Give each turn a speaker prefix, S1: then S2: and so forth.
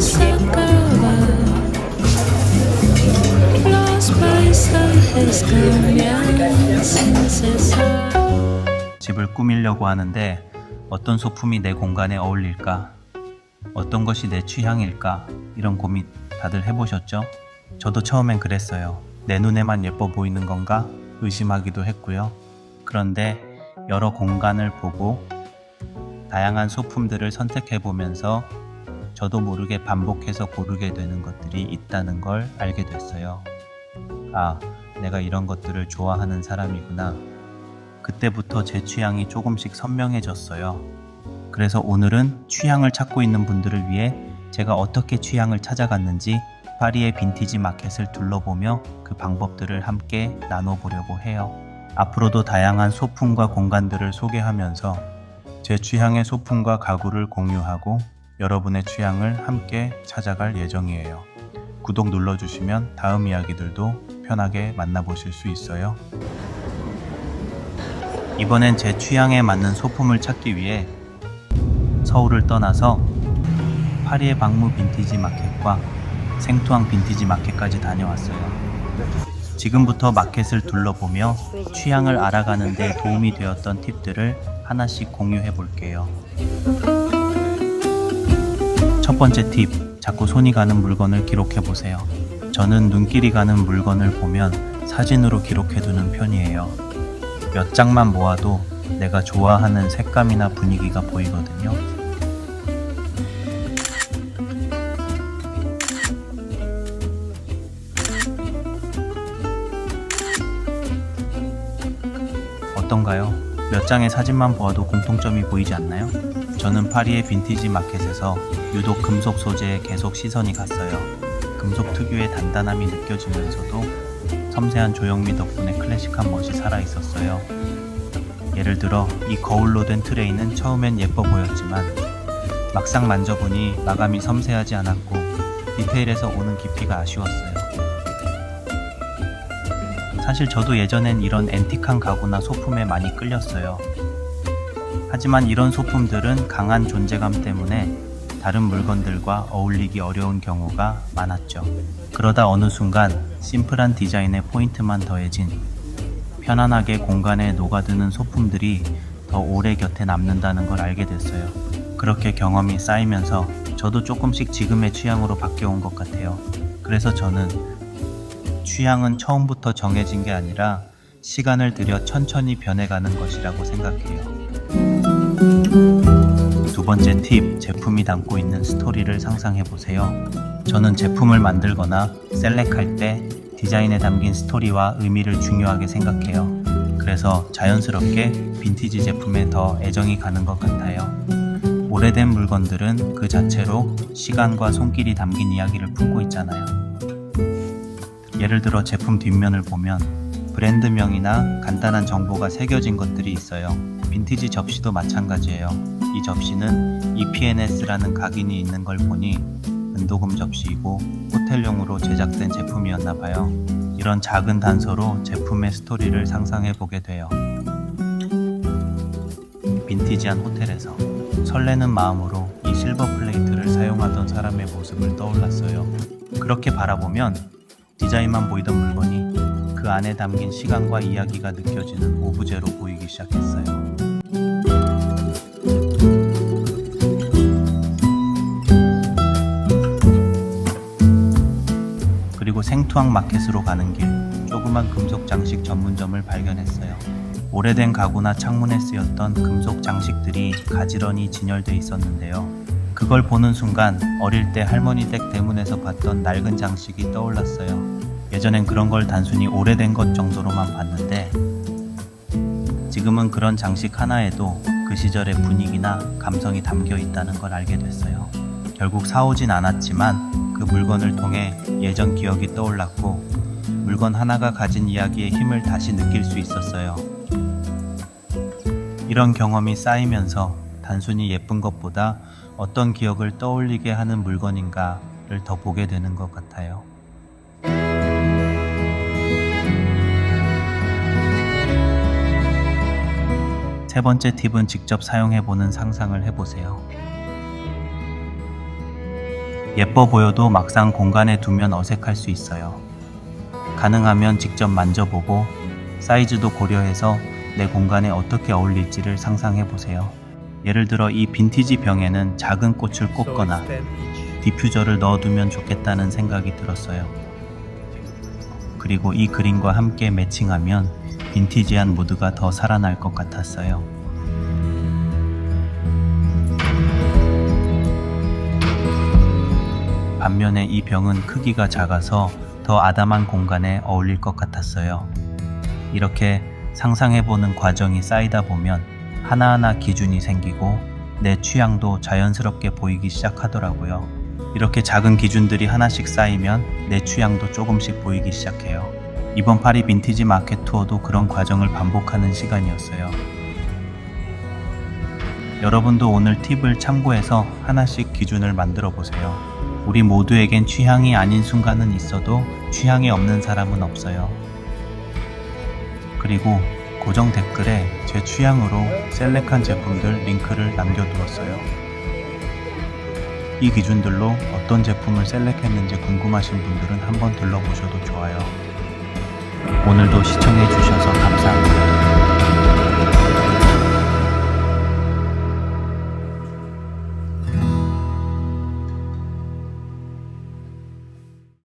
S1: se acaba. Los paisajes cambian sin cesar.
S2: 집을 꾸미려고 하는데 어떤 소품이 내 공간에 어울릴까? 어떤 것이 내 취향일까? 이런 고민 다들 해보셨죠? 저도 처음엔 그랬어요. 내 눈에만 예뻐 보이는 건가? 의심하기도 했고요. 그런데 여러 공간을 보고 다양한 소품들을 선택해보면서 저도 모르게 반복해서 고르게 되는 것들이 있다는 걸 알게 됐어요. 아, 내가 이런 것들을 좋아하는 사람이구나. 그때부터 제 취향이 조금씩 선명해졌어요. 그래서 오늘은 취향을 찾고 있는 분들을 위해 제가 어떻게 취향을 찾아갔는지 파리의 빈티지 마켓을 둘러보며 그 방법들을 함께 나눠보려고 해요. 앞으로도 다양한 소품과 공간들을 소개하면서 제 취향의 소품과 가구를 공유하고 여러분의 취향을 함께 찾아갈 예정이에요. 구독 눌러주시면 다음 이야기들도 편하게 만나보실 수 있어요. 이번엔 제 취향에 맞는 소품을 찾기 위해 서울을 떠나서 파리의 박무 빈티지 마켓과 생투앙 빈티지 마켓까지 다녀왔어요. 지금부터 마켓을 둘러보며 취향을 알아가는 데 도움이 되었던 팁들을 하나씩 공유해 볼게요. 첫 번째 팁, 자꾸 손이 가는 물건을 기록해 보세요. 저는 눈길이 가는 물건을 보면 사진으로 기록해 두는 편이에요. 몇 장만 모아도 내가 좋아하는 색감이나 분위기가 보이거든요. 어떤가요? 몇 장의 사진만 보아도 공통점이 보이지 않나요? 저는 파리의 빈티지 마켓에서 유독 금속 소재에 계속 시선이 갔어요. 금속 특유의 단단함이 느껴지면서도 섬세한 조형미 덕분에 클래식한 멋이 살아있었어요. 예를 들어 이 거울로 된 트레이는 처음엔 예뻐 보였지만 막상 만져보니 마감이 섬세하지 않았고 디테일에서 오는 깊이가 아쉬웠어요. 사실 저도 예전엔 이런 앤틱한 가구나 소품에 많이 끌렸어요. 하지만 이런 소품들은 강한 존재감 때문에 다른 물건들과 어울리기 어려운 경우가 많았죠. 그러다 어느 순간 심플한 디자인에 포인트만 더해진 편안하게 공간에 녹아드는 소품들이 더 오래 곁에 남는다는 걸 알게 됐어요. 그렇게 경험이 쌓이면서 저도 조금씩 지금의 취향으로 바뀌어온 것 같아요. 그래서 저는 취향은 처음부터 정해진 게 아니라 시간을 들여 천천히 변해가는 것이라고 생각해요. 두 번째 팁, 제품이 담고 있는 스토리를 상상해보세요. 저는 제품을 만들거나 셀렉할 때 디자인에 담긴 스토리와 의미를 중요하게 생각해요. 그래서 자연스럽게 빈티지 제품에 더 애정이 가는 것 같아요. 오래된 물건들은 그 자체로 시간과 손길이 담긴 이야기를 품고 있잖아요. 예를 들어 제품 뒷면을 보면 브랜드명이나 간단한 정보가 새겨진 것들이 있어요. 빈티지 접시도 마찬가지예요. 이 접시는 EPNS라는 각인이 있는 걸 보니 은도금 접시이고 호텔용으로 제작된 제품이었나 봐요. 이런 작은 단서로 제품의 스토리를 상상해 보게 돼요. 빈티지한 호텔에서 설레는 마음으로 이 실버 플레이트를 사용하던 사람의 모습을 떠올랐어요. 그렇게 바라보면 디자인만 보이던 물건이 그 안에 담긴 시간과 이야기가 느껴지는 오브제로 보이기 시작했어요. 그리고 생투앙 마켓으로 가는 길, 조그만 금속 장식 전문점을 발견했어요. 오래된 가구나 창문에 쓰였던 금속 장식들이 가지런히 진열돼 있었는데요. 그걸 보는 순간 어릴 때 할머니 댁 대문에서 봤던 낡은 장식이 떠올랐어요. 예전엔 그런 걸 단순히 오래된 것 정도로만 봤는데 지금은 그런 장식 하나에도 그 시절의 분위기나 감성이 담겨 있다는 걸 알게 됐어요. 결국 사오진 않았지만 그 물건을 통해 예전 기억이 떠올랐고 물건 하나가 가진 이야기의 힘을 다시 느낄 수 있었어요. 이런 경험이 쌓이면서 단순히 예쁜 것보다 어떤 기억을 떠올리게 하는 물건인가를 더 보게 되는 것 같아요. 세 번째 팁은 직접 사용해보는 상상을 해보세요. 예뻐 보여도 막상 공간에 두면 어색할 수 있어요. 가능하면 직접 만져보고 사이즈도 고려해서 내 공간에 어떻게 어울릴지를 상상해 보세요. 예를 들어 이 빈티지 병에는 작은 꽃을 꽂거나 디퓨저를 넣어두면 좋겠다는 생각이 들었어요. 그리고 이 그림과 함께 매칭하면 빈티지한 무드가 더 살아날 것 같았어요. 반면에 이 병은 크기가 작아서 더 아담한 공간에 어울릴 것 같았어요. 이렇게 상상해보는 과정이 쌓이다 보면 하나하나 기준이 생기고 내 취향도 자연스럽게 보이기 시작하더라고요. 이렇게 작은 기준들이 하나씩 쌓이면 내 취향도 조금씩 보이기 시작해요. 이번 파리 빈티지 마켓 투어도 그런 과정을 반복하는 시간이었어요. 여러분도 오늘 팁을 참고해서 하나씩 기준을 만들어 보세요. 우리 모두에겐 취향이 아닌 순간은 있어도 취향이 없는 사람은 없어요. 그리고 고정 댓글에 제 취향으로 셀렉한 제품들 링크를 남겨두었어요. 이 기준들로 어떤 제품을 셀렉했는지 궁금하신 분들은 한번 들러보셔도 좋아요. 오늘도 시청해주셔서 감사합니다.